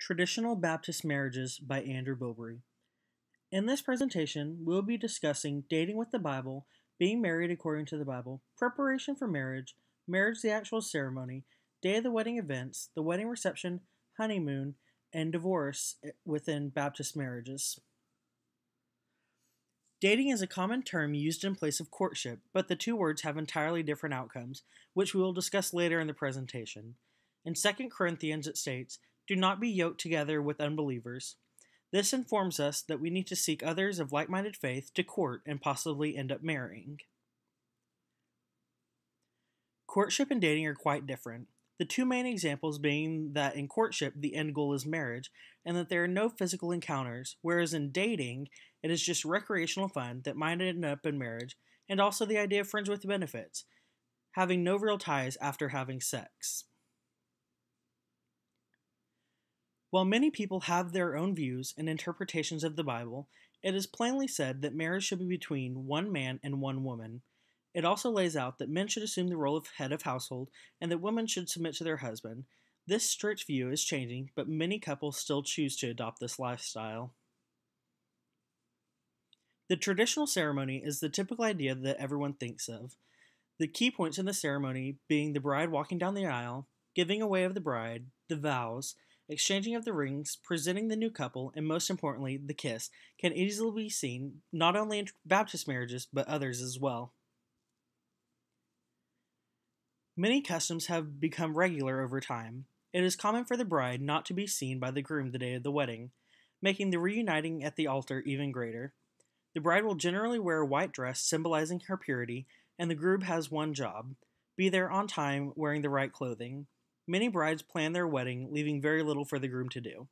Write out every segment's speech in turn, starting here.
Traditional Baptist Marriages by Andrew Bilberry. In this presentation, we'll be discussing dating with the Bible, being married according to the Bible, preparation for marriage, marriage the actual ceremony, day of the wedding events, the wedding reception, honeymoon, and divorce within Baptist marriages. Dating is a common term used in place of courtship, but the two words have entirely different outcomes, which we will discuss later in the presentation. In 2 Corinthians it states, "Do not be yoked together with unbelievers." This informs us that we need to seek others of like-minded faith to court and possibly end up marrying. Courtship and dating are quite different. The two main examples being that in courtship the end goal is marriage and that there are no physical encounters, whereas in dating it is just recreational fun that might end up in marriage, and also the idea of friends with benefits, having no real ties after having sex. While many people have their own views and interpretations of the Bible, it is plainly said that marriage should be between one man and one woman. It also lays out that men should assume the role of head of household and that women should submit to their husband. This strict view is changing, but many couples still choose to adopt this lifestyle. The traditional ceremony is the typical idea that everyone thinks of. The key points in the ceremony being the bride walking down the aisle, giving away of the bride, the vows, exchanging of the rings, presenting the new couple, and most importantly, the kiss, can easily be seen not only in Baptist marriages, but others as well. Many customs have become regular over time. It is common for the bride not to be seen by the groom the day of the wedding, making the reuniting at the altar even greater. The bride will generally wear a white dress symbolizing her purity, and the groom has one job: be there on time wearing the right clothing. Many brides plan their wedding, leaving very little for the groom to do.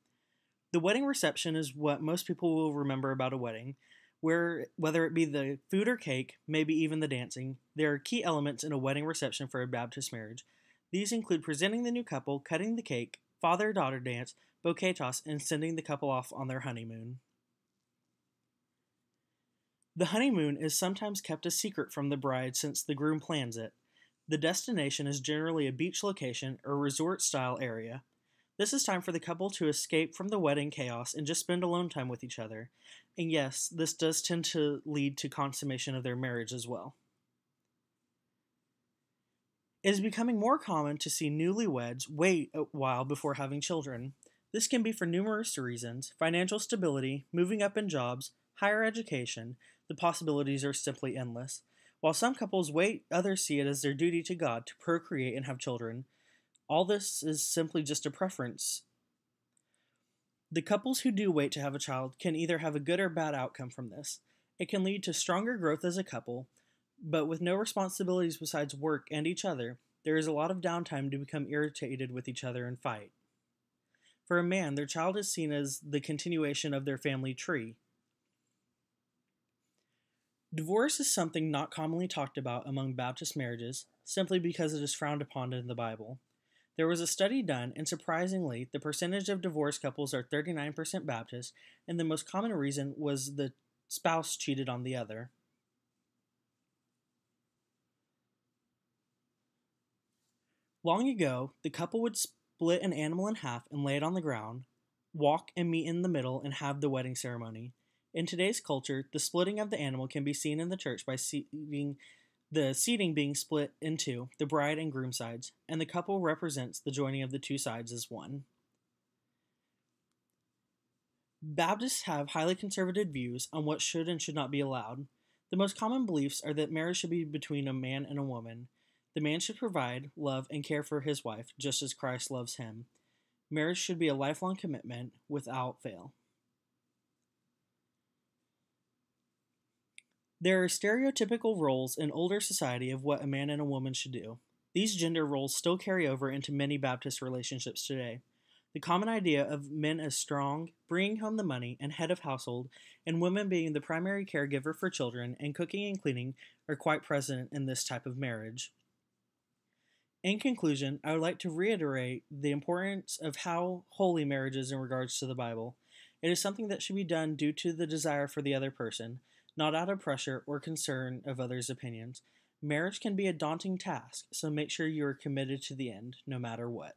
The wedding reception is what most people will remember about a wedding, where whether it be the food or cake, maybe even the dancing, there are key elements in a wedding reception for a Baptist marriage. These include presenting the new couple, cutting the cake, father-daughter dance, bouquet toss, and sending the couple off on their honeymoon. The honeymoon is sometimes kept a secret from the bride since the groom plans it. The destination is generally a beach location or resort-style area. This is time for the couple to escape from the wedding chaos and just spend alone time with each other. And yes, this does tend to lead to consummation of their marriage as well. It is becoming more common to see newlyweds wait a while before having children. This can be for numerous reasons: financial stability, moving up in jobs, higher education. The possibilities are simply endless. While some couples wait, others see it as their duty to God to procreate and have children. All this is simply just a preference. The couples who do wait to have a child can either have a good or bad outcome from this. It can lead to stronger growth as a couple, but with no responsibilities besides work and each other, there is a lot of downtime to become irritated with each other and fight. For a man, their child is seen as the continuation of their family tree. Divorce is something not commonly talked about among Baptist marriages, simply because it is frowned upon in the Bible. There was a study done, and surprisingly, the percentage of divorced couples are 39% Baptist, and the most common reason was the spouse cheated on the other. Long ago, the couple would split an animal in half and lay it on the ground, walk and meet in the middle, and have the wedding ceremony. In today's culture, the splitting of the animal can be seen in the church by the seating being split in two, the bride and groom sides, and the couple represents the joining of the two sides as one. Baptists have highly conservative views on what should and should not be allowed. The most common beliefs are that marriage should be between a man and a woman. The man should provide, love, and care for his wife, just as Christ loves him. Marriage should be a lifelong commitment without fail. There are stereotypical roles in older society of what a man and a woman should do. These gender roles still carry over into many Baptist relationships today. The common idea of men as strong, bringing home the money, and head of household, and women being the primary caregiver for children and cooking and cleaning are quite present in this type of marriage. In conclusion, I would like to reiterate the importance of how holy marriage is in regards to the Bible. It is something that should be done due to the desire for the other person, not out of pressure or concern of others' opinions. Marriage can be a daunting task, so make sure you are committed to the end, no matter what.